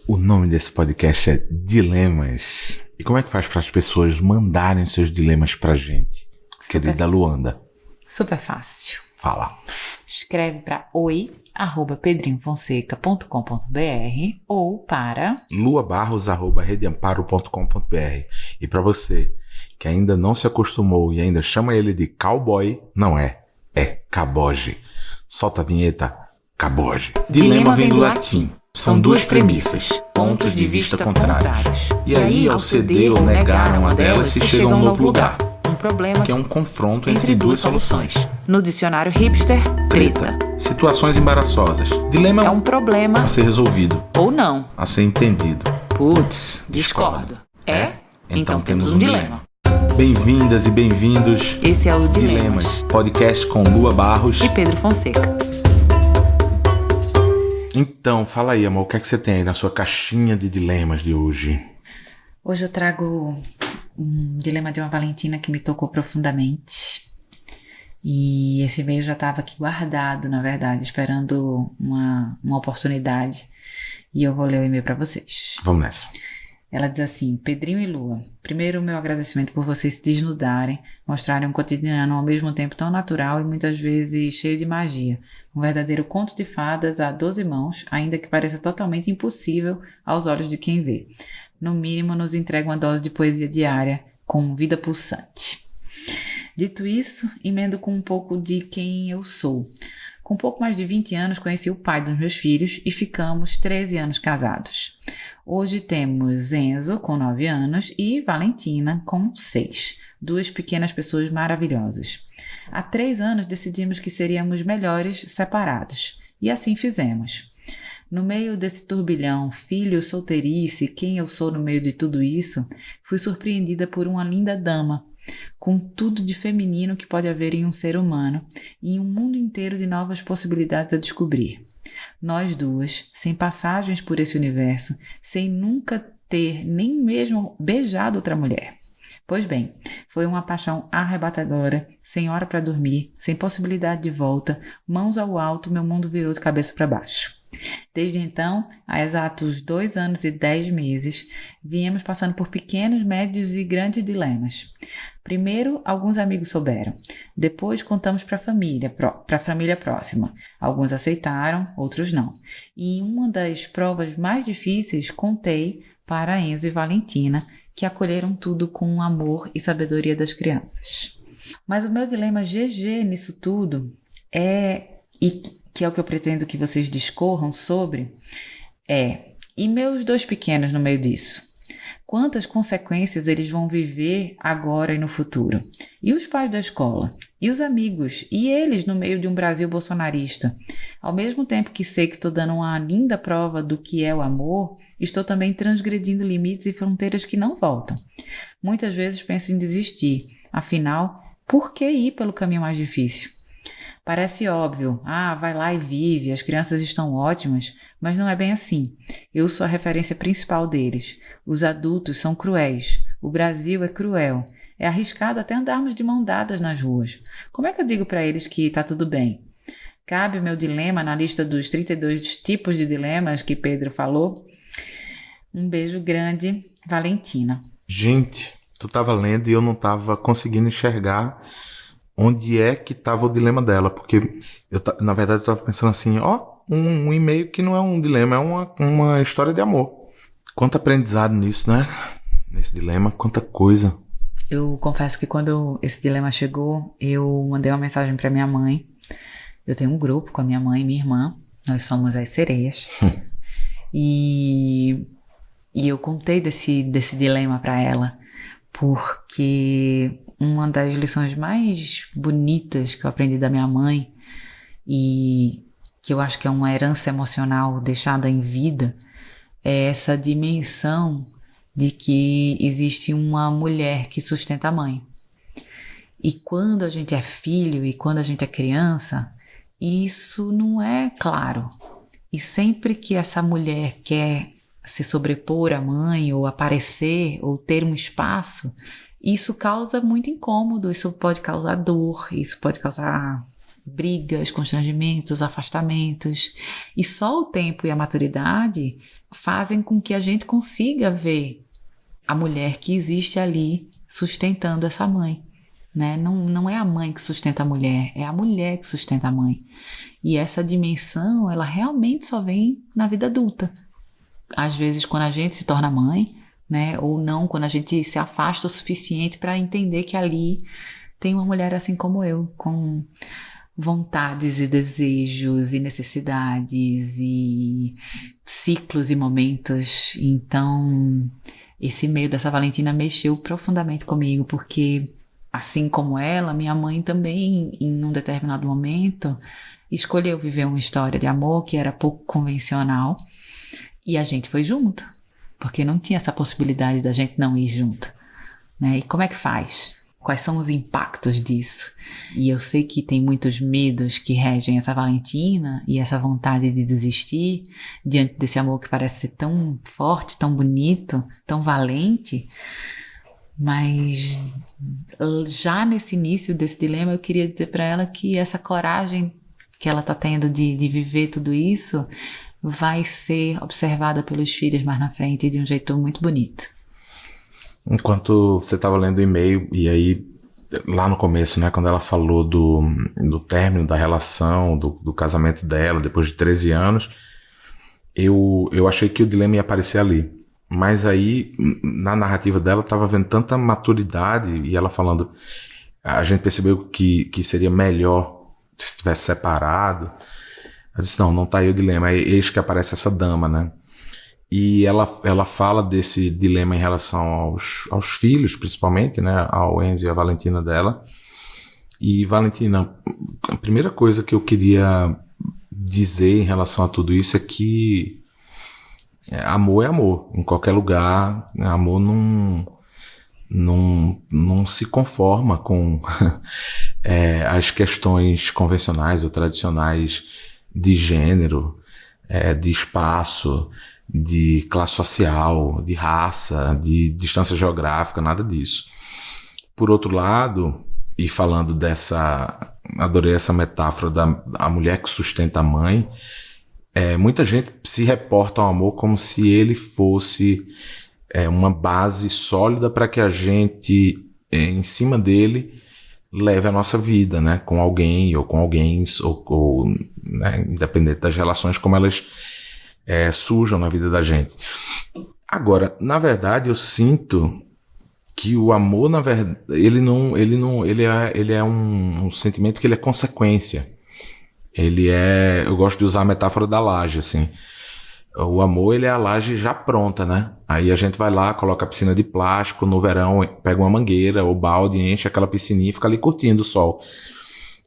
O nome desse podcast é Dilemas. E como é que faz para as pessoas mandarem seus dilemas pra gente? Querida Luanda. Super fácil. Fala. Escreve para oi@pedrinfonseca.com.br ou para luabarros@redeamparo.com.br. E para você que ainda não se acostumou e ainda chama ele de cowboy, não é caboge. Solta a vinheta, caboge. Dilema vem do latim. São duas premissas, pontos de vista contrários. E aí, ao ceder ou negar uma delas, se chega a um novo lugar. Um problema Que é um confronto entre duas soluções. No dicionário hipster, treta. Situações embaraçosas. Dilema É um problema a ser resolvido, ou não. a ser entendido. Putz, discordo. Então temos um dilema. Bem-vindas e bem-vindos. Esse é o Dilemas. Podcast com Lua Barros. E Pedro Fonseca. Então, fala aí, amor, o que é que você tem aí na sua caixinha de dilemas de hoje? Hoje eu trago um dilema de uma Valentina que me tocou profundamente. E esse e-mail já estava aqui guardado, na verdade, esperando uma oportunidade. E eu vou ler o e-mail para vocês. Vamos nessa. Ela diz assim: Pedrinho e Lua, primeiro o meu agradecimento por vocês se desnudarem, mostrarem um cotidiano ao mesmo tempo tão natural e muitas vezes cheio de magia. Um verdadeiro conto de fadas a 12 mãos, ainda que pareça totalmente impossível aos olhos de quem vê. No mínimo nos entrega uma dose de poesia diária com vida pulsante. Dito isso, emendo com um pouco de quem eu sou. Com pouco mais de 20 anos, conheci o pai dos meus filhos e ficamos 13 anos casados. Hoje temos Enzo, com 9 anos, e Valentina, com 6. Duas pequenas pessoas maravilhosas. Há 3 anos decidimos que seríamos melhores separados. E assim fizemos. No meio desse turbilhão, filho, solteirice, quem eu sou no meio de tudo isso, fui surpreendida por uma linda dama, com tudo de feminino que pode haver em um ser humano e em um mundo inteiro de novas possibilidades a descobrir. Nós duas, sem passagens por esse universo, sem nunca ter nem mesmo beijado outra mulher. Pois bem, foi uma paixão arrebatadora, sem hora para dormir, sem possibilidade de volta, mãos ao alto, meu mundo virou de cabeça para baixo. Desde então, há exatos 2 anos e 10 meses, viemos passando por pequenos, médios e grandes dilemas. Primeiro, alguns amigos souberam. Depois, contamos para a família próxima. Alguns aceitaram, outros não. E em uma das provas mais difíceis, contei para Enzo e Valentina, que acolheram tudo com o amor e sabedoria das crianças. Mas o meu dilema GG nisso tudo que é o que eu pretendo que vocês discorram sobre, e meus 2 pequenos no meio disso? Quantas consequências eles vão viver agora e no futuro? E os pais da escola? E os amigos? E eles no meio de um Brasil bolsonarista? Ao mesmo tempo que sei que estou dando uma linda prova do que é o amor, estou também transgredindo limites e fronteiras que não voltam. Muitas vezes penso em desistir. Afinal, por que ir pelo caminho mais difícil? Parece óbvio, vai lá e vive, as crianças estão ótimas, mas não é bem assim. Eu sou a referência principal deles. Os adultos são cruéis, o Brasil é cruel, é arriscado até andarmos de mão dadas nas ruas. Como é que eu digo para eles que está tudo bem? Cabe o meu dilema na lista dos 32 tipos de dilemas que Pedro falou? Um beijo grande, Valentina. Gente, tu tava lendo e eu não tava conseguindo enxergar onde é que estava o dilema dela, porque na verdade eu estava pensando assim, um e-mail que não é um dilema, é uma história de amor. Quanto aprendizado nisso, né? Nesse dilema, quanta coisa. Eu confesso que quando esse dilema chegou, eu mandei uma mensagem para minha mãe. Eu tenho um grupo com a minha mãe e minha irmã, nós somos as sereias. E eu contei desse dilema para ela, porque uma das lições mais bonitas que eu aprendi da minha mãe e que eu acho que é uma herança emocional deixada em vida é essa dimensão de que existe uma mulher que sustenta a mãe. E quando a gente é filho e quando a gente é criança, isso não é claro. E sempre que essa mulher quer se sobrepor à mãe ou aparecer ou ter um espaço, isso causa muito incômodo, isso pode causar dor, isso pode causar brigas, constrangimentos, afastamentos. E só o tempo e a maturidade fazem com que a gente consiga ver a mulher que existe ali sustentando essa mãe, né? Não é a mãe que sustenta a mulher, é a mulher que sustenta a mãe. E essa dimensão, ela realmente só vem na vida adulta. Às vezes, quando a gente se torna mãe, né? Ou não, quando a gente se afasta o suficiente para entender que ali tem uma mulher assim como eu, com vontades e desejos e necessidades e ciclos e momentos. Então, esse meio dessa Valentina mexeu profundamente comigo, porque assim como ela, minha mãe também, em um determinado momento, escolheu viver uma história de amor que era pouco convencional e a gente foi junto, porque não tinha essa possibilidade da gente não ir junto, né? E como é que faz? Quais são os impactos disso? E eu sei que tem muitos medos que regem essa Valentina e essa vontade de desistir diante desse amor que parece ser tão forte, tão bonito, tão valente. Mas já nesse início desse dilema eu queria dizer para ela que essa coragem que ela está tendo de viver tudo isso vai ser observada pelos filhos mais na frente de um jeito muito bonito. Enquanto você estava lendo o e-mail, e aí lá no começo, né, quando ela falou do término da relação, do casamento dela, depois de 13 anos, eu achei que o dilema ia aparecer ali. Mas aí, na narrativa dela, estava vendo tanta maturidade, e ela falando, a gente percebeu que seria melhor se estivesse separado. Eu disse, não tá aí o dilema, eis que aparece essa dama, né? E ela fala desse dilema em relação aos filhos, principalmente, né? Ao Enzo e a Valentina dela. E, Valentina, a primeira coisa que eu queria dizer em relação a tudo isso é que amor é amor, em qualquer lugar. Amor não se conforma com as questões convencionais ou tradicionais de gênero, de espaço, de classe social, de raça, de distância geográfica, nada disso. Por outro lado, e falando adorei essa metáfora da mulher que sustenta a mãe, muita gente se reporta ao amor como se ele fosse uma base sólida para que a gente, em cima dele, leve a nossa vida, né? Com alguém ou com alguém, ou né? Independente das relações, como elas surjam na vida da gente. Agora, na verdade, eu sinto que o amor, na verdade, ele é um sentimento que ele é consequência. Eu gosto de usar a metáfora da laje, assim. O amor, ele é a laje já pronta, né? Aí a gente vai lá, coloca a piscina de plástico, no verão pega uma mangueira ou balde, enche aquela piscininha e fica ali curtindo o sol.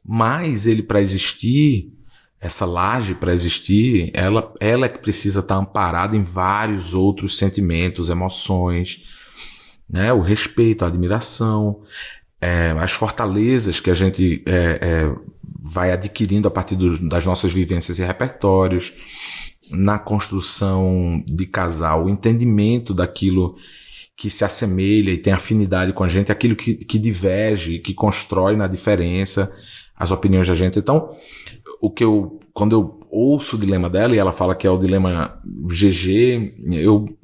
Mas ele, para existir, essa laje, para existir, ela é que precisa estar amparada em vários outros sentimentos, emoções, né? O respeito, a admiração, as fortalezas que a gente vai adquirindo a partir das nossas vivências e repertórios, na construção de casal, o entendimento daquilo que se assemelha e tem afinidade com a gente, aquilo que diverge, que constrói na diferença as opiniões da gente. Então, quando eu ouço o dilema dela e ela fala que é o dilema GG,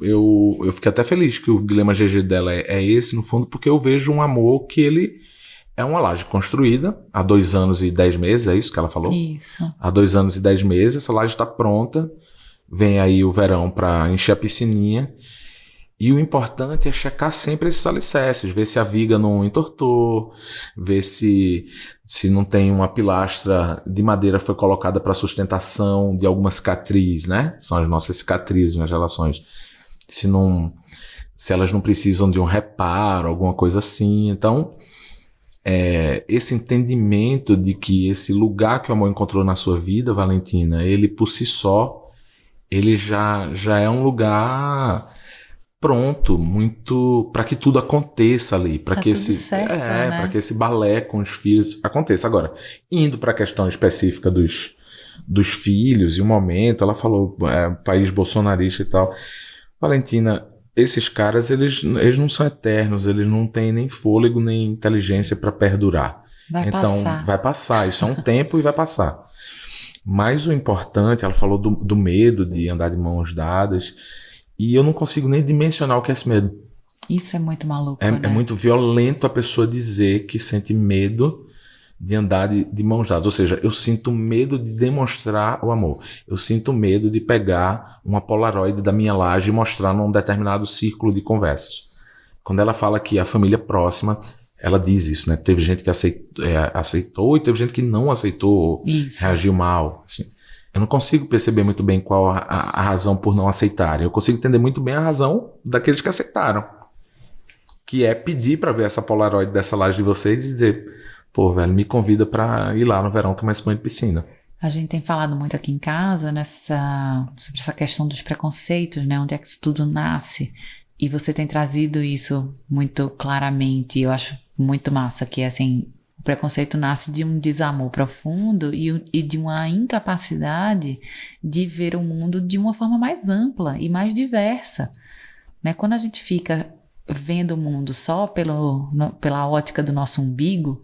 eu fiquei até feliz que o dilema GG dela é esse, no fundo, porque eu vejo um amor que ele é uma laje construída há 2 anos e 10 meses, é isso que ela falou? Isso. Há 2 anos e 10 meses, essa laje está pronta, vem aí o verão para encher a piscininha, e o importante é checar sempre esses alicerces, ver se a viga não entortou, ver se não tem uma pilastra de madeira foi colocada para sustentação de alguma cicatriz, né? São as nossas cicatrizes nas relações. Se elas não precisam de um reparo, alguma coisa assim. Então, esse entendimento de que esse lugar que o amor encontrou na sua vida, Valentina, ele por si só, ele já é um lugar pronto, muito para que tudo aconteça ali, para que né? para que esse balé com os filhos aconteça. Agora, indo para a questão específica dos filhos e o momento, ela falou país bolsonarista e tal. Valentina, esses caras, eles não são eternos, eles não têm nem fôlego nem inteligência para perdurar. Vai passar, isso é um tempo e vai passar. Mas o importante, ela falou do medo de andar de mãos dadas, e eu não consigo nem dimensionar o que é esse medo. Isso é muito maluco, É né? muito violento a pessoa dizer que sente medo de andar de mãos dadas. Ou seja, eu sinto medo de demonstrar o amor. Eu sinto medo de pegar uma Polaroid da minha laje e mostrar num determinado círculo de conversas. Quando ela fala que a família próxima, ela diz isso, né? Teve gente que aceitou e teve gente que não aceitou, Isso. reagiu mal. Assim. Eu não consigo perceber muito bem qual a razão por não aceitarem. Eu consigo entender muito bem a razão daqueles que aceitaram. Que é pedir pra ver essa Polaroid dessa laje de vocês e dizer, pô, velho, me convida pra ir lá no verão tomar esse banho de piscina. A gente tem falado muito aqui em casa sobre essa questão dos preconceitos, né? Onde é que isso tudo nasce. E você tem trazido isso muito claramente. Eu acho muito massa que, assim, o preconceito nasce de um desamor profundo e de uma incapacidade de ver o mundo de uma forma mais ampla e mais diversa, né? Quando a gente fica vendo o mundo só pela ótica do nosso umbigo,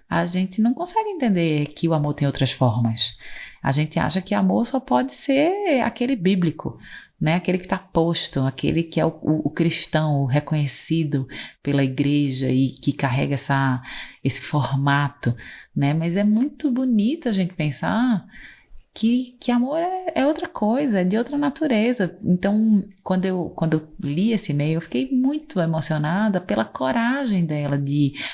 a gente não consegue entender que o amor tem outras formas. A gente acha que amor só pode ser aquele bíblico, né? Aquele que está posto, aquele que é o cristão, o reconhecido pela igreja e que carrega esse formato, né? Mas é muito bonito a gente pensar que amor é outra coisa, é de outra natureza. Então, quando eu li esse e-mail, eu fiquei muito emocionada pela coragem dela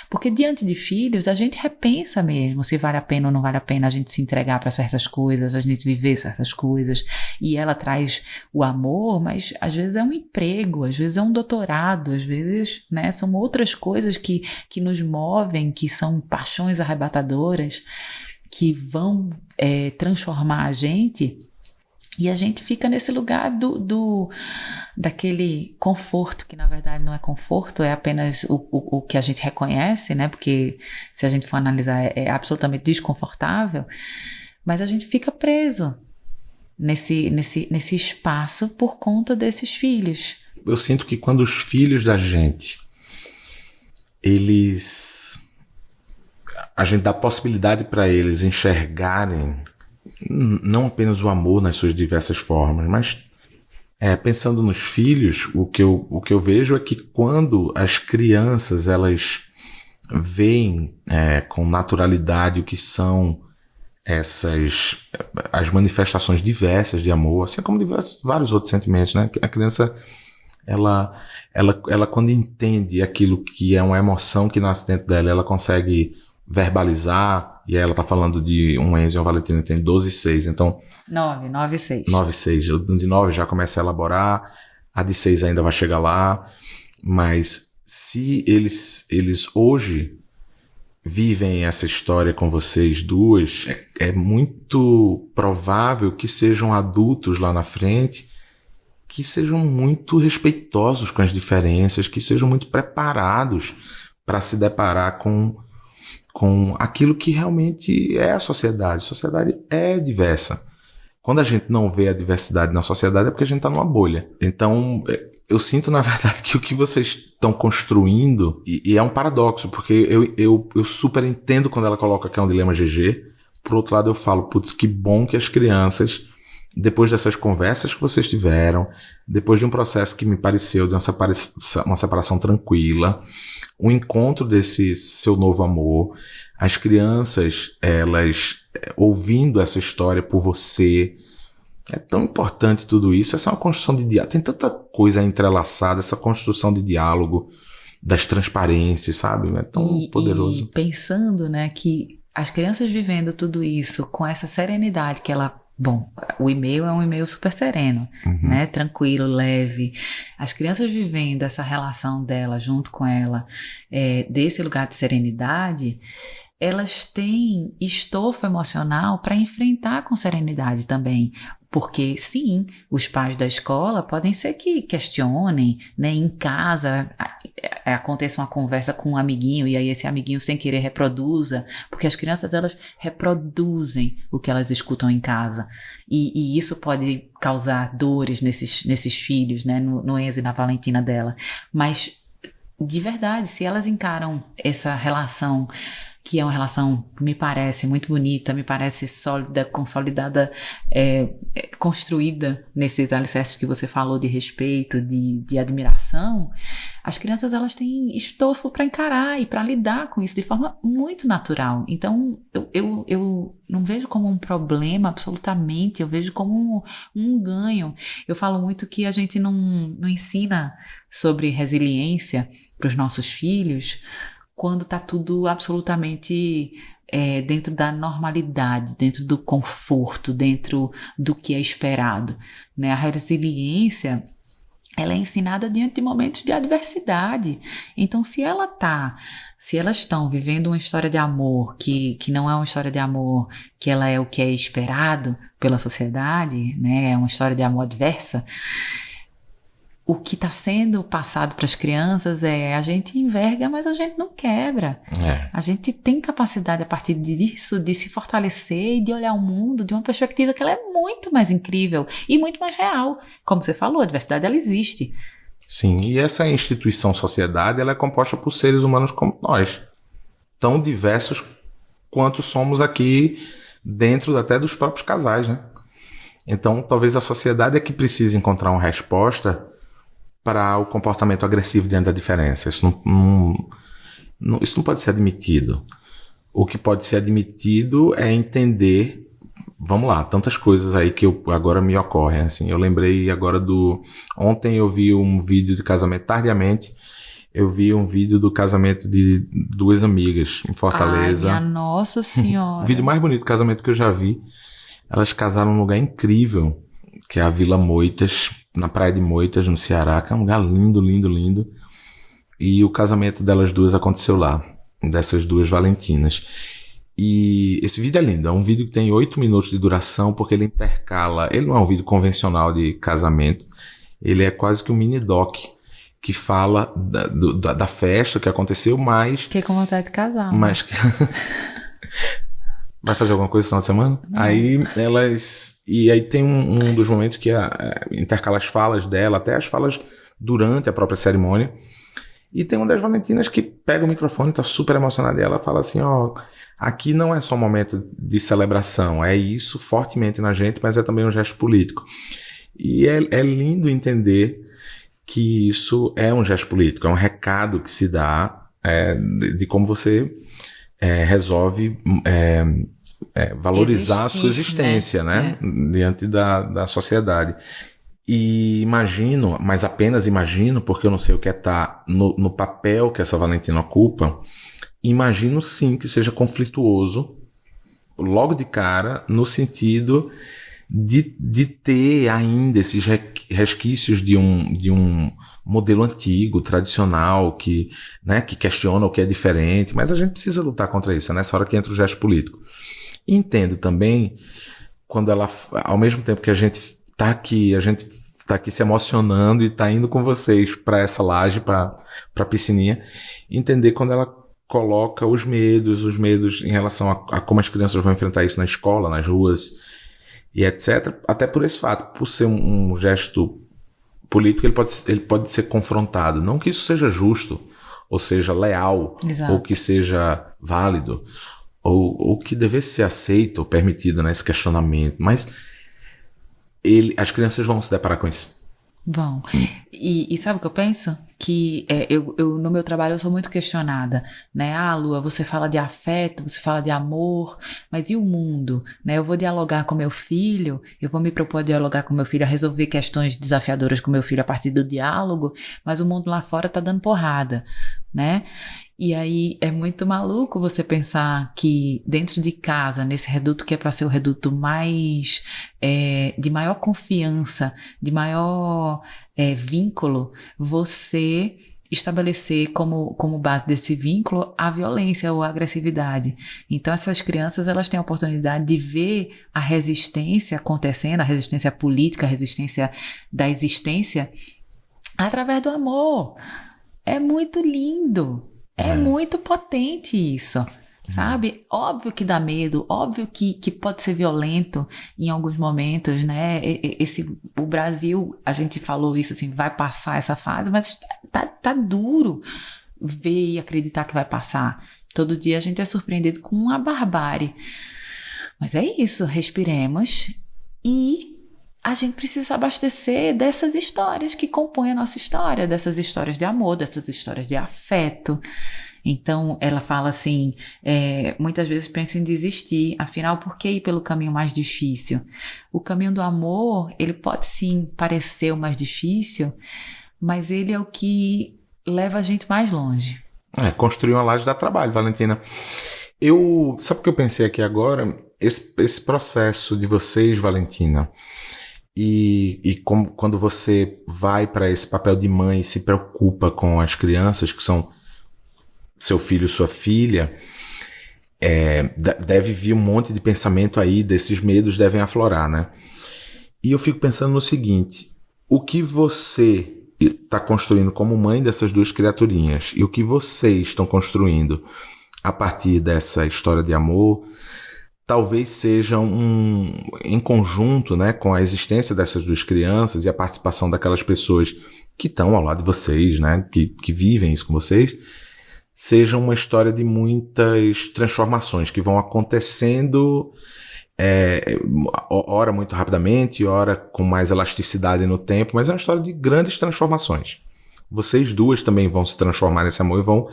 porque diante de filhos, a gente repensa mesmo se vale a pena ou não vale a pena a gente se entregar para certas coisas, a gente viver certas coisas. E ela traz o amor, mas às vezes é um emprego, às vezes é um doutorado, às vezes, né, são outras coisas que nos movem, que são paixões arrebatadoras, que vão transformar a gente, e a gente fica nesse lugar daquele conforto, que na verdade não é conforto, é apenas o que a gente reconhece, né? Porque se a gente for analisar é absolutamente desconfortável, mas a gente fica preso nesse espaço por conta desses filhos. Eu sinto que quando os filhos da gente, a gente dá possibilidade para eles enxergarem não apenas o amor nas suas diversas formas, mas pensando nos filhos, o que eu vejo é que quando as crianças elas veem com naturalidade o que são as manifestações diversas de amor, assim como vários outros sentimentos, né? A criança ela quando entende aquilo que é uma emoção que nasce dentro dela, ela consegue verbalizar, e aí ela tá falando de um Enzo e uma Valentina que tem 12 e 6, então 9 e 6. 9 e 6, o de 9 já começa a elaborar, a de 6 ainda vai chegar lá, mas se eles hoje vivem essa história com vocês duas, é muito provável que sejam adultos lá na frente que sejam muito respeitosos com as diferenças, que sejam muito preparados para se deparar com aquilo que realmente é a sociedade. A sociedade é diversa. Quando a gente não vê a diversidade na sociedade é porque a gente está numa bolha. Então, eu sinto, na verdade, que o que vocês estão construindo, e é um paradoxo, porque eu super entendo quando ela coloca que é um dilema GG. Por outro lado, eu falo, putz, que bom que as crianças, depois dessas conversas que vocês tiveram, depois de um processo que me pareceu de uma separação tranquila, o encontro desse seu novo amor, as crianças, elas ouvindo essa história por você, é tão importante tudo isso. Essa é uma construção de diálogo, tem tanta coisa entrelaçada, essa construção de diálogo, das transparências, sabe? É tão poderoso. E pensando, né, que as crianças vivendo tudo isso com essa serenidade que ela... Bom, o e-mail é um e-mail super sereno, né? Tranquilo, leve. As crianças vivendo essa relação dela junto com ela, desse lugar de serenidade, elas têm estofo emocional para enfrentar com serenidade também. Porque, sim, os pais da escola podem ser que questionem, né? Em casa aconteça uma conversa com um amiguinho e aí esse amiguinho sem querer reproduza, porque as crianças elas reproduzem o que elas escutam em casa e isso pode causar dores nesses filhos, né? No Enzo e na Valentina dela. Mas, de verdade, se elas encaram essa relação que é uma relação que me parece muito bonita, me parece sólida, consolidada, construída nesses alicerces que você falou de respeito, de admiração, as crianças elas têm estofo para encarar e para lidar com isso de forma muito natural. Então, eu não vejo como um problema absolutamente, eu vejo como um ganho. Eu falo muito que a gente não ensina sobre resiliência para os nossos filhos quando está tudo absolutamente dentro da normalidade, dentro do conforto, dentro do que é esperado, né? A resiliência, ela é ensinada diante de momentos de adversidade. Então, se elas estão vivendo uma história de amor que não é uma história de amor, que ela é o que é esperado pela sociedade, né? É uma história de amor adversa. O que está sendo passado para as crianças a gente enverga, mas a gente não quebra. A gente tem capacidade, a partir disso, de se fortalecer e de olhar o mundo de uma perspectiva que ela é muito mais incrível e muito mais real. Como você falou, a diversidade, ela existe. Sim, e essa instituição sociedade, ela é composta por seres humanos como nós. Tão diversos quanto somos aqui dentro até dos próprios casais, né? Então, talvez a sociedade é que precise encontrar uma resposta para o comportamento agressivo diante da diferença. Isso não pode ser admitido. O que pode ser admitido é entender, vamos lá, tantas coisas aí que agora me ocorrem. Assim, eu lembrei agora ontem eu vi um vídeo de casamento, tardiamente, eu vi um vídeo do casamento de duas amigas em Fortaleza. Ai, minha Nossa Senhora! O vídeo mais bonito do casamento que eu já vi. Elas casaram num lugar incrível, que é a Vila Moitas, na praia de Moitas, no Ceará, que é um lugar lindo, lindo, lindo. E o casamento delas duas aconteceu lá, dessas duas Valentinas. E esse vídeo é lindo, é um vídeo que tem 8 minutos de duração, porque ele intercala, ele não é um vídeo convencional de casamento, ele é quase que um mini-doc, que fala da festa que aconteceu, mas... Fiquei com vontade de casar. Mas... Vai fazer alguma coisa esse final de semana? Não. E aí tem um dos momentos que intercala as falas dela, até as falas durante a própria cerimônia. E tem uma das Valentinas que pega o microfone, tá super emocionada, e ela fala assim, aqui não é só um momento de celebração, é isso fortemente na gente, mas é também um gesto político. E é lindo entender que isso é um gesto político, é um recado que se dá de como você resolve valorizar a sua existência, né? Diante da sociedade. E imagino, mas apenas imagino, porque eu não sei o que tá no papel que essa Valentina ocupa, imagino sim que seja conflituoso, logo de cara, no sentido de ter ainda esses resquícios de um modelo antigo, tradicional, que questiona o que é diferente, mas a gente precisa lutar contra isso, é nessa hora que entra o gesto político. Entendo também, quando ela, ao mesmo tempo que a gente tá aqui se emocionando e tá indo com vocês para essa laje, para a piscininha, entender quando ela coloca os medos em relação a como as crianças vão enfrentar isso na escola, nas ruas e etc. Até por esse fato, por ser um gesto político, ele pode ser confrontado. Não que isso seja justo, ou seja leal, Exato. Ou que seja válido, ou que devesse ser aceito ou permitido nesse questionamento, mas as crianças vão se deparar com isso. Vão. E sabe o que eu penso? Que eu no meu trabalho eu sou muito questionada, né? Lua, você fala de afeto, você fala de amor, mas e o mundo? Né? Eu vou dialogar com meu filho, eu vou me propor a dialogar com meu filho, a resolver questões desafiadoras com meu filho a partir do diálogo, mas o mundo lá fora tá dando porrada, né? E aí é muito maluco você pensar que dentro de casa, nesse reduto que é para ser o reduto mais de maior confiança, de maior vínculo, você estabelecer como base desse vínculo a violência ou a agressividade. Então essas crianças elas têm a oportunidade de ver a resistência acontecendo, a resistência política, a resistência da existência através do amor. É muito lindo. É muito potente isso, sabe? Óbvio que dá medo, óbvio que pode ser violento em alguns momentos, né? O Brasil, a gente falou isso assim, vai passar essa fase, mas tá duro ver e acreditar que vai passar. Todo dia a gente é surpreendido com uma barbárie. Mas é isso, respiremos e a gente precisa abastecer dessas histórias que compõem a nossa história, dessas histórias de amor, dessas histórias de afeto. Então, ela fala assim, muitas vezes penso em desistir, afinal, por que ir pelo caminho mais difícil? O caminho do amor, ele pode sim parecer o mais difícil, mas ele é o que leva a gente mais longe. Construir uma laje dá trabalho, Valentina. Sabe o que eu pensei aqui agora? Esse processo de vocês, Valentina, e quando você vai para esse papel de mãe e se preocupa com as crianças, que são seu filho, sua filha, deve vir um monte de pensamento aí, desses medos devem aflorar, né? E eu fico pensando no seguinte, o que você está construindo como mãe dessas duas criaturinhas e o que vocês estão construindo a partir dessa história de amor, talvez seja em conjunto, né, com a existência dessas duas crianças e a participação daquelas pessoas que estão ao lado de vocês, né, que vivem isso com vocês, seja uma história de muitas transformações que vão acontecendo, ora muito rapidamente, ora com mais elasticidade no tempo, mas é uma história de grandes transformações. Vocês duas também vão se transformar nesse amor e vão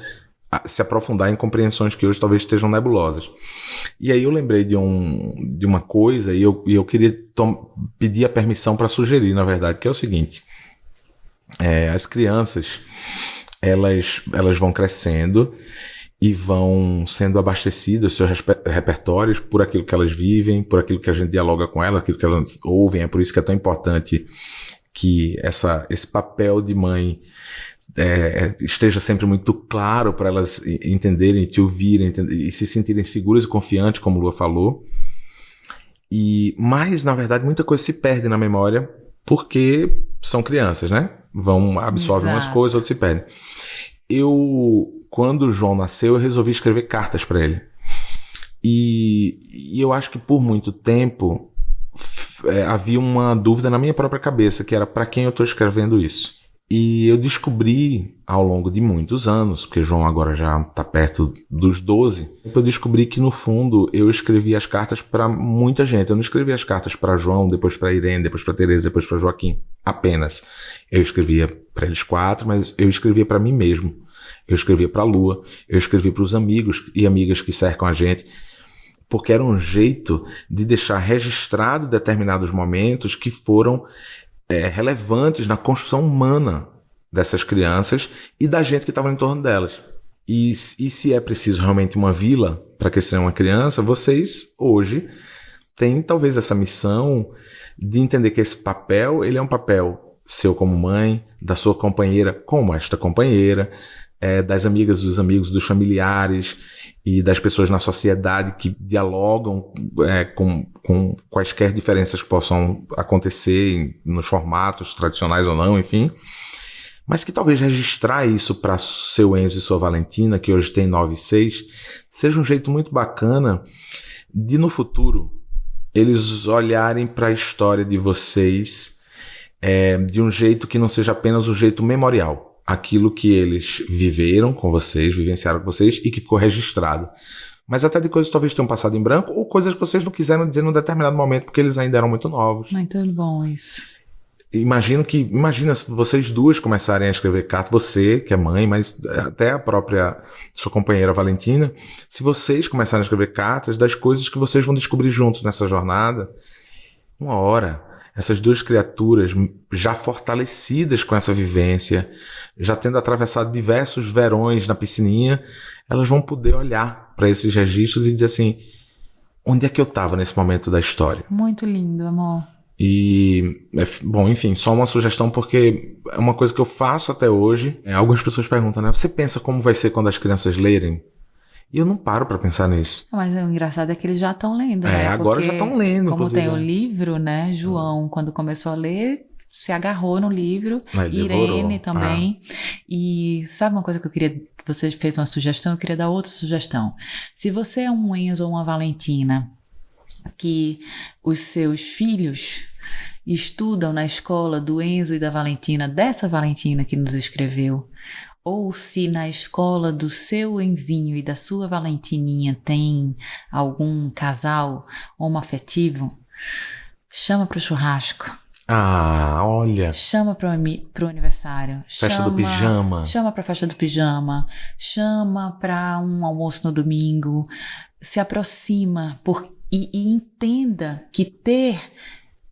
se aprofundar em compreensões que hoje talvez estejam nebulosas. E aí eu lembrei de uma coisa e eu queria pedir a permissão para sugerir, na verdade, que é o seguinte, as crianças elas vão crescendo e vão sendo abastecidas, seus repertórios, por aquilo que elas vivem, por aquilo que a gente dialoga com elas, aquilo que elas ouvem. É por isso que é tão importante que esse papel de mãe esteja sempre muito claro para elas entenderem, te ouvirem e se sentirem seguras e confiantes, como Lua falou. Mas, na verdade, muita coisa se perde na memória porque são crianças, né? Absorvem umas coisas, outras se perdem. Quando o João nasceu, eu resolvi escrever cartas para ele. E eu acho que por muito tempo havia uma dúvida na minha própria cabeça, que era para quem eu estou escrevendo isso. E eu descobri ao longo de muitos anos, porque João agora já está perto dos 12, eu descobri que no fundo eu escrevi as cartas para muita gente. Eu não escrevi as cartas para João, depois para Irene, depois para Tereza, depois para Joaquim, apenas. Eu escrevia para eles 4, mas eu escrevia para mim mesmo. Eu escrevia para a Lua, eu escrevia para os amigos e amigas que cercam a gente, porque era um jeito de deixar registrado determinados momentos que foram relevantes na construção humana dessas crianças e da gente que estava em torno delas. E se é preciso realmente uma vila para crescer uma criança, vocês hoje têm talvez essa missão de entender que esse papel, ele é um papel seu como mãe, da sua companheira como esta companheira, das amigas, dos amigos, dos familiares e das pessoas na sociedade que dialogam com quaisquer diferenças que possam acontecer nos formatos tradicionais ou não, enfim. Mas que talvez registrar isso para seu Enzo e sua Valentina, que hoje tem 9 e 6, seja um jeito muito bacana de, no futuro, eles olharem para a história de vocês de um jeito que não seja apenas um jeito memorial. Aquilo que eles viveram com vocês, vivenciaram com vocês e que ficou registrado. Mas até de coisas que talvez tenham passado em branco ou coisas que vocês não quiseram dizer num determinado momento porque eles ainda eram muito novos. Muito bom isso. Imagina se vocês duas começarem a escrever cartas, você que é mãe, mas até a própria sua companheira Valentina, se vocês começarem a escrever cartas das coisas que vocês vão descobrir juntos nessa jornada, uma hora essas duas criaturas já fortalecidas com essa vivência, já tendo atravessado diversos verões na piscininha, elas vão poder olhar para esses registros e dizer assim, onde é que eu estava nesse momento da história? Muito lindo, amor. E, bom, enfim, só uma sugestão porque é uma coisa que eu faço até hoje. Algumas pessoas perguntam, né? Você pensa como vai ser quando as crianças lerem? E eu não paro pra pensar nisso. Mas o engraçado é que eles já estão lendo, né? Agora porque, já estão lendo, como inclusive. tem o livro, né? João, quando começou a ler, se agarrou no livro. Irene também. E sabe uma coisa que eu queria... Você fez uma sugestão, eu queria dar outra sugestão. Se você é um Enzo ou uma Valentina, que os seus filhos estudam na escola do Enzo e da Valentina, dessa Valentina que nos escreveu, ou se na escola do seu Enzinho e da sua Valentininha tem algum casal homoafetivo, chama pro churrasco. Ah, olha. Chama pro aniversário. Festa do pijama. Chama pra festa do pijama. Chama pra um almoço no domingo. Se aproxima e entenda que ter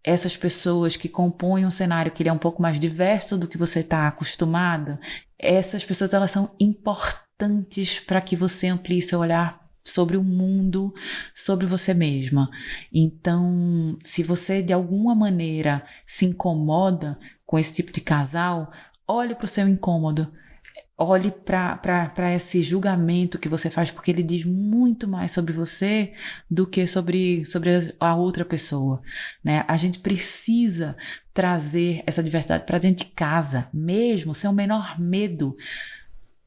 essas pessoas que compõem um cenário que ele é um pouco mais diverso do que você está acostumado, essas pessoas elas são importantes para que você amplie seu olhar sobre o mundo, sobre você mesma. Então, se você de alguma maneira se incomoda com esse tipo de casal, olhe para o seu incômodo. Olhe para esse julgamento que você faz, porque ele diz muito mais sobre você do que sobre a outra pessoa, né? A gente precisa trazer essa diversidade para dentro de casa, mesmo sem o menor medo.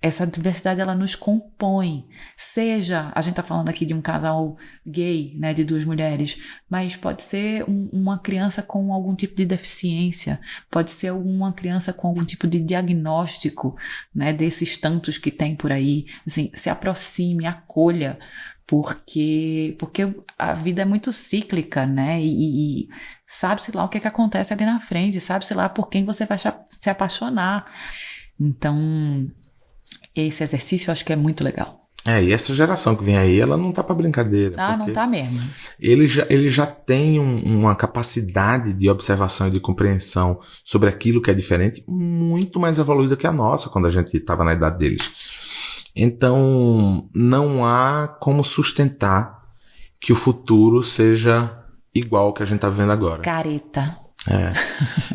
Essa diversidade, ela nos compõe. Seja, a gente tá falando aqui de um casal gay, né, de 2 mulheres, mas pode ser uma criança com algum tipo de deficiência, pode ser uma criança com algum tipo de diagnóstico, né, desses tantos que tem por aí. Assim, se aproxime, acolha, porque a vida é muito cíclica, né, e sabe-se lá o que acontece ali na frente, sabe-se lá por quem você vai se apaixonar. Então, esse exercício eu acho que é muito legal. E essa geração que vem aí, ela não tá pra brincadeira. Ah, não tá mesmo. Ele já tem uma capacidade de observação e de compreensão sobre aquilo que é diferente muito mais evoluída que a nossa, quando a gente estava na idade deles. Então, não há como sustentar que o futuro seja igual ao que a gente tá vivendo agora. Careta.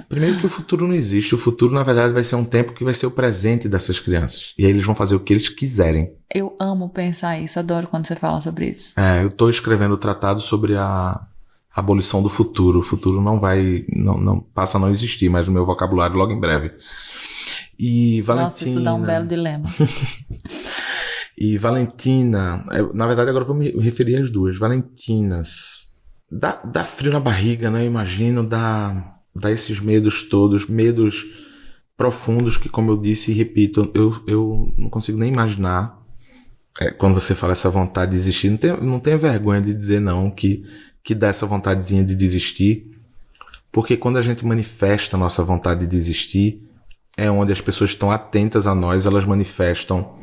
Primeiro que o futuro não existe. O futuro, na verdade, vai ser um tempo que vai ser o presente dessas crianças. E aí eles vão fazer o que eles quiserem. Eu amo pensar isso, adoro quando você fala sobre isso. Eu tô escrevendo o tratado sobre a abolição do futuro. O futuro não vai, não passa a não existir mais no meu vocabulário logo em breve. E Valentina... Nossa, isso dá um belo dilema. E Valentina, na verdade agora eu vou me referir às duas. Valentinas... Dá frio na barriga, né? Eu imagino, dá esses medos todos, medos profundos que, como eu disse e repito, eu não consigo nem imaginar quando você fala essa vontade de desistir. Não tenha vergonha de dizer não, que dá essa vontadezinha de desistir, porque quando a gente manifesta a nossa vontade de desistir, é onde as pessoas estão atentas a nós, elas manifestam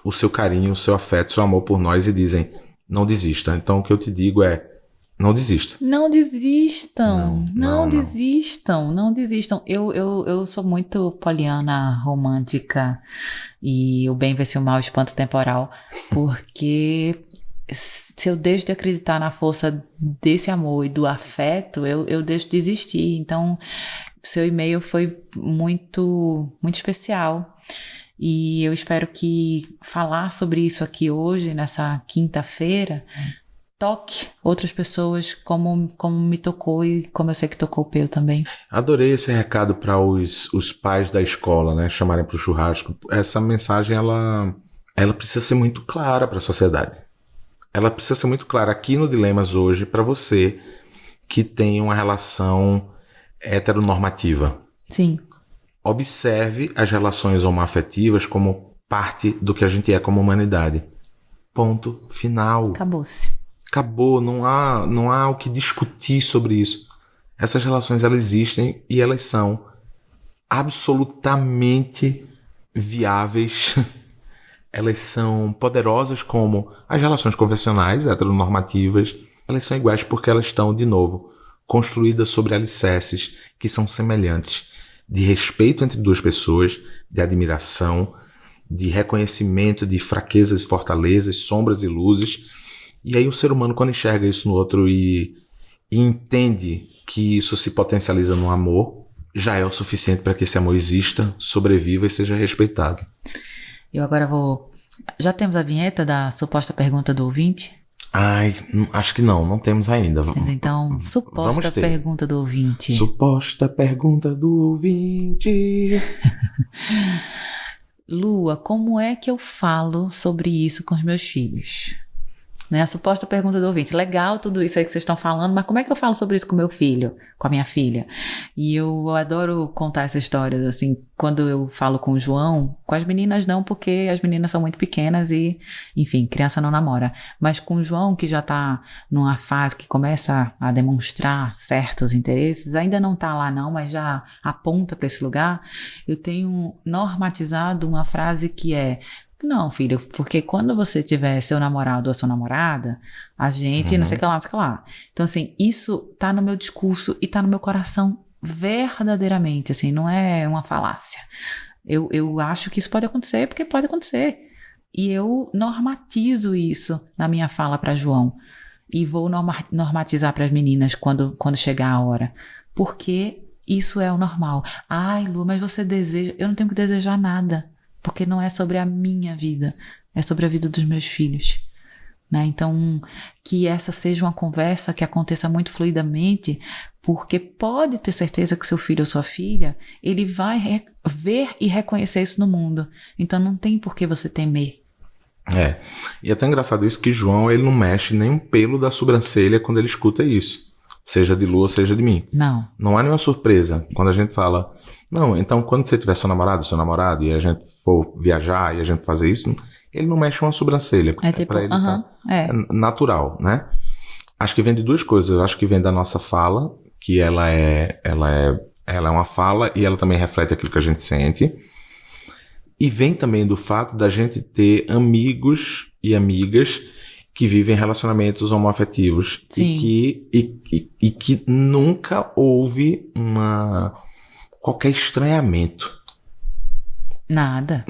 o seu carinho, o seu afeto, o seu amor por nós e dizem, não desista. Então o que eu te digo é, não desista. Não desistam. Não desistam. Não desistam. Eu sou muito poliana romântica e o bem vence o mal, espanto temporal, porque se eu deixo de acreditar na força desse amor e do afeto, eu deixo de existir. Então, seu e-mail foi muito, muito especial. E eu espero que falar sobre isso aqui hoje, nessa quinta-feira, toque outras pessoas como me tocou e como eu sei que tocou o Peu também. Adorei esse recado para os pais da escola, né, chamarem para o churrasco. Essa mensagem, ela precisa ser muito clara para a sociedade. Ela precisa ser muito clara aqui no Dilemas hoje para você que tem uma relação heteronormativa. Sim. Observe as relações homoafetivas como parte do que a gente é como humanidade. Ponto final. Acabou, não há o que discutir sobre isso. Essas relações, elas existem e elas são absolutamente viáveis. Elas são poderosas como as relações convencionais, heteronormativas. Elas são iguais porque elas estão, de novo, construídas sobre alicerces que são semelhantes, de respeito entre duas pessoas, de admiração, de reconhecimento de fraquezas e fortalezas, sombras e luzes. E aí o ser humano, quando enxerga isso no outro e entende que isso se potencializa no amor, já é o suficiente para que esse amor exista, sobreviva e seja respeitado. Eu agora vou... Já temos a vinheta da suposta pergunta do ouvinte? Ai, acho que não temos ainda. Mas então, suposta pergunta do ouvinte. Suposta pergunta do ouvinte. Lua, como é que eu falo sobre isso com os meus filhos? Né? A suposta pergunta do ouvinte. Legal tudo isso aí que vocês estão falando, mas como é que eu falo sobre isso com meu filho, com a minha filha? E eu adoro contar essas histórias, assim, quando eu falo com o João, com as meninas não, porque as meninas são muito pequenas e, enfim, criança não namora. Mas com o João, que já tá numa fase que começa a demonstrar certos interesses, ainda não tá lá não, mas já aponta para esse lugar, eu tenho normatizado uma frase que é: não, filho, porque quando você tiver seu namorado ou sua namorada, a gente não sei o que lá, não sei o que lá. Então, assim, isso tá no meu discurso e tá no meu coração verdadeiramente, assim, não é uma falácia. Eu acho que isso pode acontecer porque pode acontecer. E eu normatizo isso na minha fala para João. E vou normatizar para as meninas quando chegar a hora. Porque isso é o normal. Ai, Lu, mas você deseja... Eu não tenho que desejar nada. Porque não é sobre a minha vida, é sobre a vida dos meus filhos, né? Então, que essa seja uma conversa que aconteça muito fluidamente, porque pode ter certeza que seu filho ou sua filha, ele vai ver e reconhecer isso no mundo. Então, não tem por que você temer. E é até engraçado isso que João, ele não mexe nem um pelo da sobrancelha quando ele escuta isso. Seja de Lu, seja de mim. Não. Não há nenhuma surpresa quando a gente fala... Não, então quando você tiver seu namorado, e a gente for viajar e a gente fazer isso, ele não mexe uma sobrancelha. É tipo, pra ele é natural, né? Acho que vem de duas coisas. Eu acho que vem da nossa fala, que ela é uma fala e ela também reflete aquilo que a gente sente. E vem também do fato da gente ter amigos e amigas que vivem relacionamentos homoafetivos. Sim. E que nunca houve qualquer estranhamento. Nada.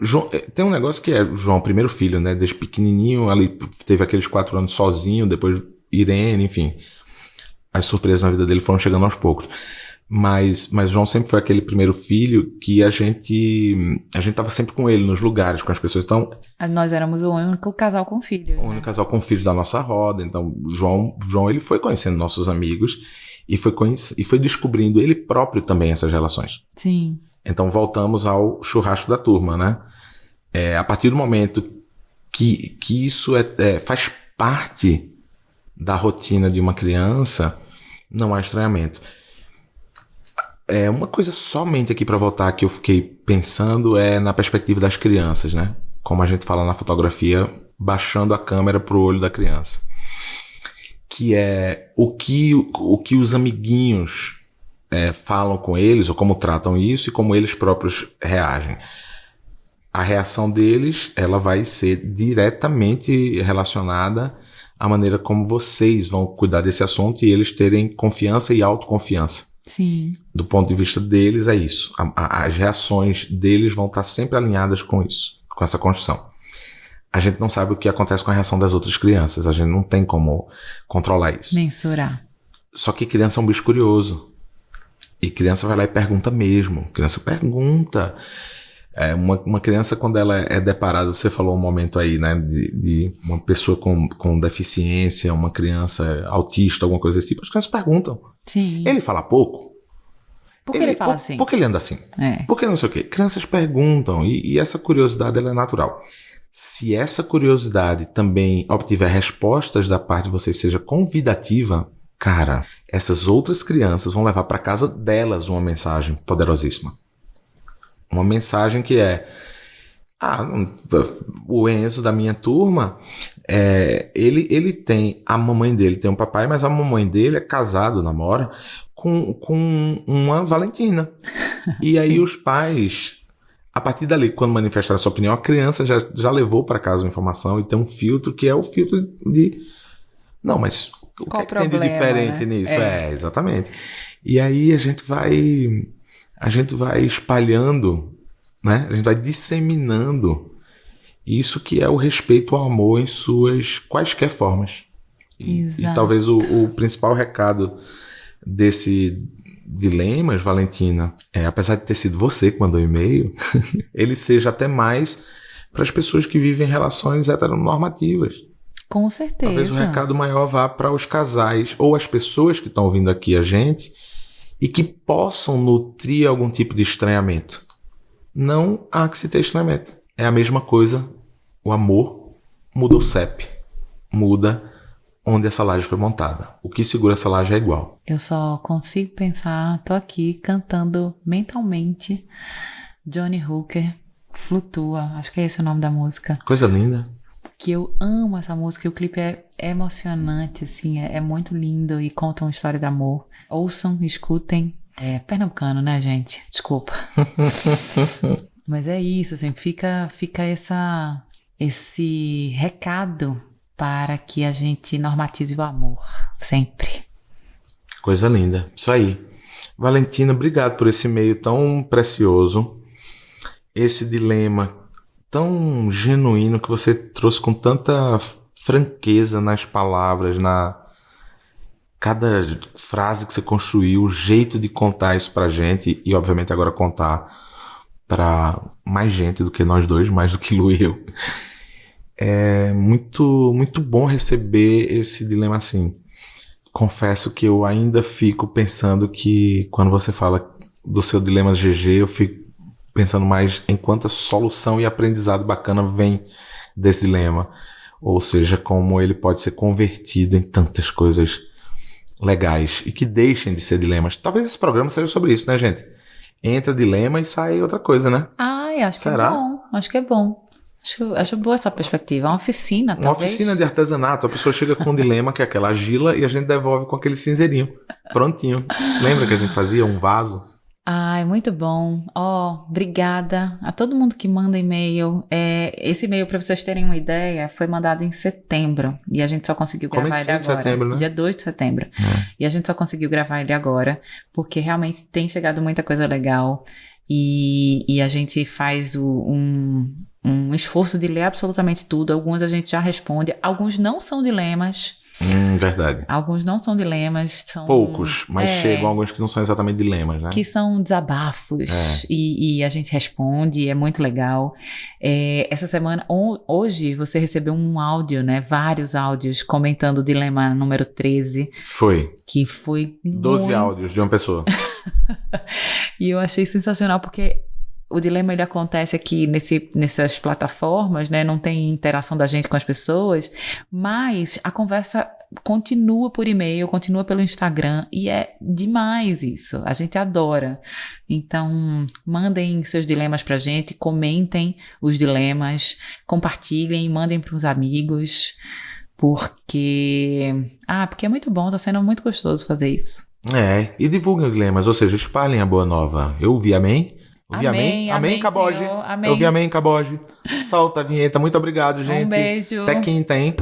João, tem um negócio que é João, primeiro filho, né? Desde pequenininho, ali teve aqueles 4 anos sozinho, depois Irene, enfim. As surpresas na vida dele foram chegando aos poucos. Mas João sempre foi aquele primeiro filho que a gente tava sempre com ele nos lugares, com as pessoas. Então, nós éramos o único casal com filhos. O único casal com filhos da nossa roda. Então, João ele foi conhecendo nossos amigos e foi descobrindo ele próprio também essas relações. Sim. Então, voltamos ao churrasco da turma, né? A partir do momento que isso faz parte da rotina de uma criança, não há estranhamento. Uma coisa somente aqui para voltar que eu fiquei pensando é na perspectiva das crianças, né? Como a gente fala na fotografia, baixando a câmera pro olho da criança. Que é o que os amiguinhos falam com eles, ou como tratam isso e como eles próprios reagem. A reação deles, ela vai ser diretamente relacionada à maneira como vocês vão cuidar desse assunto e eles terem confiança e autoconfiança. Sim. Do ponto de vista deles, é isso. As reações deles vão estar sempre alinhadas com isso, com essa construção. A gente não sabe o que acontece com a reação das outras crianças. A gente não tem como controlar isso. Mensurar. Só que criança é um bicho curioso. E criança vai lá e pergunta mesmo. Criança pergunta. Uma criança, quando ela é deparada, você falou um momento aí, né? De uma pessoa com deficiência, uma criança autista, alguma coisa desse tipo. As crianças perguntam. Sim. Ele fala pouco? Por que ele fala assim? Por que ele anda assim? Por que não sei o quê? Crianças perguntam. E essa curiosidade, ela é natural. Se essa curiosidade também obtiver respostas da parte de vocês, seja convidativa, cara, essas outras crianças vão levar para casa delas uma mensagem poderosíssima. Uma mensagem que o Enzo da minha turma, ele tem, a mamãe dele tem um papai, mas a mamãe dele é casado, namora, com uma Valentina. E aí os pais, a partir dali, quando manifestaram a sua opinião, a criança já levou para casa a informação e tem um filtro que é o filtro de... Não, mas o que é que tem de diferente, né? Nisso? Exatamente. E aí a gente vai espalhando, né? A gente vai disseminando isso que é o respeito ao amor em suas quaisquer formas. E talvez o principal recado desse dilemas, Valentina, apesar de ter sido você que mandou o e-mail, ele seja até mais para as pessoas que vivem relações heteronormativas. Com certeza. Talvez o recado maior vá para os casais ou as pessoas que estão ouvindo aqui a gente e que possam nutrir algum tipo de estranhamento. Não há que se ter estranhamento. É a mesma coisa, o amor muda o CEP. muda onde essa laje foi montada. O que segura essa laje é igual. Eu só consigo pensar, tô aqui cantando mentalmente Johnny Hooker, Flutua, acho que é esse o nome da música. Coisa linda. Que eu amo essa música, e o clipe é emocionante, assim, é muito lindo e conta uma história de amor. Ouçam, escutem. É pernambucano, né, gente? Desculpa. Mas é isso, assim, fica esse recado para que a gente normatize o amor, sempre. Coisa linda, isso aí. Valentina, obrigado por esse e-mail tão precioso, esse dilema tão genuíno que você trouxe com tanta franqueza nas palavras, cada frase que você construiu, o jeito de contar isso pra gente e obviamente agora contar pra mais gente do que nós dois, mais do que Lu e eu. É muito, muito bom receber esse dilema assim. Confesso que eu ainda fico pensando que quando você fala do seu dilema GG, eu fico pensando mais em quanta solução e aprendizado bacana vem desse dilema. Ou seja, como ele pode ser convertido em tantas coisas legais e que deixem de ser dilemas. Talvez esse programa seja sobre isso, né, gente? Entra dilema e sai outra coisa, né? Ai, acho Será? que é bom. Acho que é bom. Acho boa essa perspectiva. Uma oficina, Uma talvez. oficina de artesanato. A pessoa chega com um dilema, que é aquela argila, e a gente devolve com aquele cinzeirinho. Prontinho. Lembra que a gente fazia um vaso? Ai, muito bom. Obrigada a todo mundo que manda e-mail. Esse e-mail, para vocês terem uma ideia, foi mandado em setembro. E a gente só conseguiu gravar Comecinho ele de agora. setembro, né? Dia 2 de setembro. E a gente só conseguiu gravar ele agora, porque realmente tem chegado muita coisa legal. E a gente faz um esforço de ler absolutamente tudo. Alguns a gente já responde. Alguns não são dilemas. Verdade. Alguns não são dilemas. São, Poucos, mas chegam alguns que não são exatamente dilemas, né? que são desabafos. E a gente responde. É muito legal. Essa semana, hoje, você recebeu um áudio, né? Vários áudios comentando o dilema número 13. Foi. Que foi 12 muito... áudios de uma pessoa. E eu achei sensacional, porque o dilema ele acontece aqui nessas plataformas, né? Não tem interação da gente com as pessoas, mas a conversa continua por e-mail, continua pelo Instagram, e é demais isso. A gente adora. Então, mandem seus dilemas pra gente, comentem os dilemas, compartilhem, mandem pros amigos, porque é muito bom, tá sendo muito gostoso fazer isso. E divulguem os dilemas, ou seja, espalhem a boa nova. Eu ouvi amém? Ouvi amém? Amém, Caboge. Amém. Eu ouvi amém, Caboge. Solta a vinheta. Muito obrigado, gente. Um beijo. Até quinta, hein?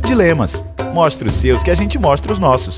Dilemas. Mostre os seus que a gente mostra os nossos.